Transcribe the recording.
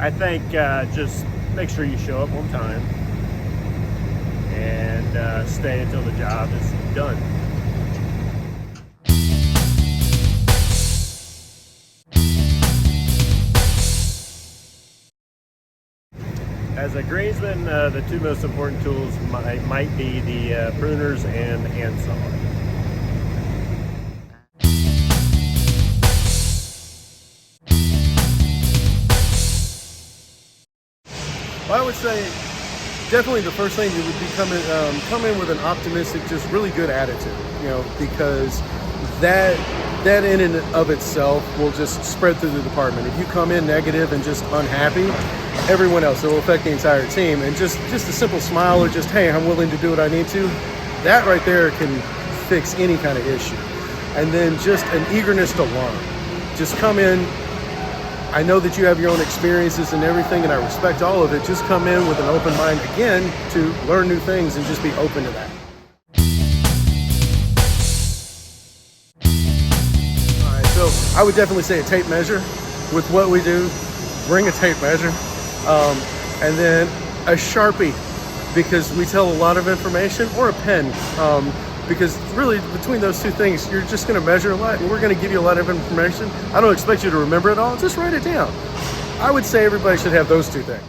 I think just make sure you show up on time and stay until the job is done. As a greensman, the two most important tools might be the pruners and the handsaw. Well, I would say definitely the first thing you would be come in with an optimistic, just really good attitude, because that in and of itself will just spread through the department. If you come in negative and just unhappy, everyone else, it will affect the entire team. And just a simple smile, or just, hey, I'm willing to do what I need to, that right there can fix any kind of issue. And then just an eagerness to learn. Just come in. I know that you have your own experiences and everything, and I respect all of it. Just come in with an open mind again to learn new things and just be open to that. All right, so I would definitely say a tape measure. With what we do, bring a tape measure. And then a Sharpie, because we tell a lot of information, or a pen, because really between those two things, you're just going to measure a lot, and we're going to give you a lot of information. I don't expect you to remember it all, just write it down. I would say everybody should have those two things.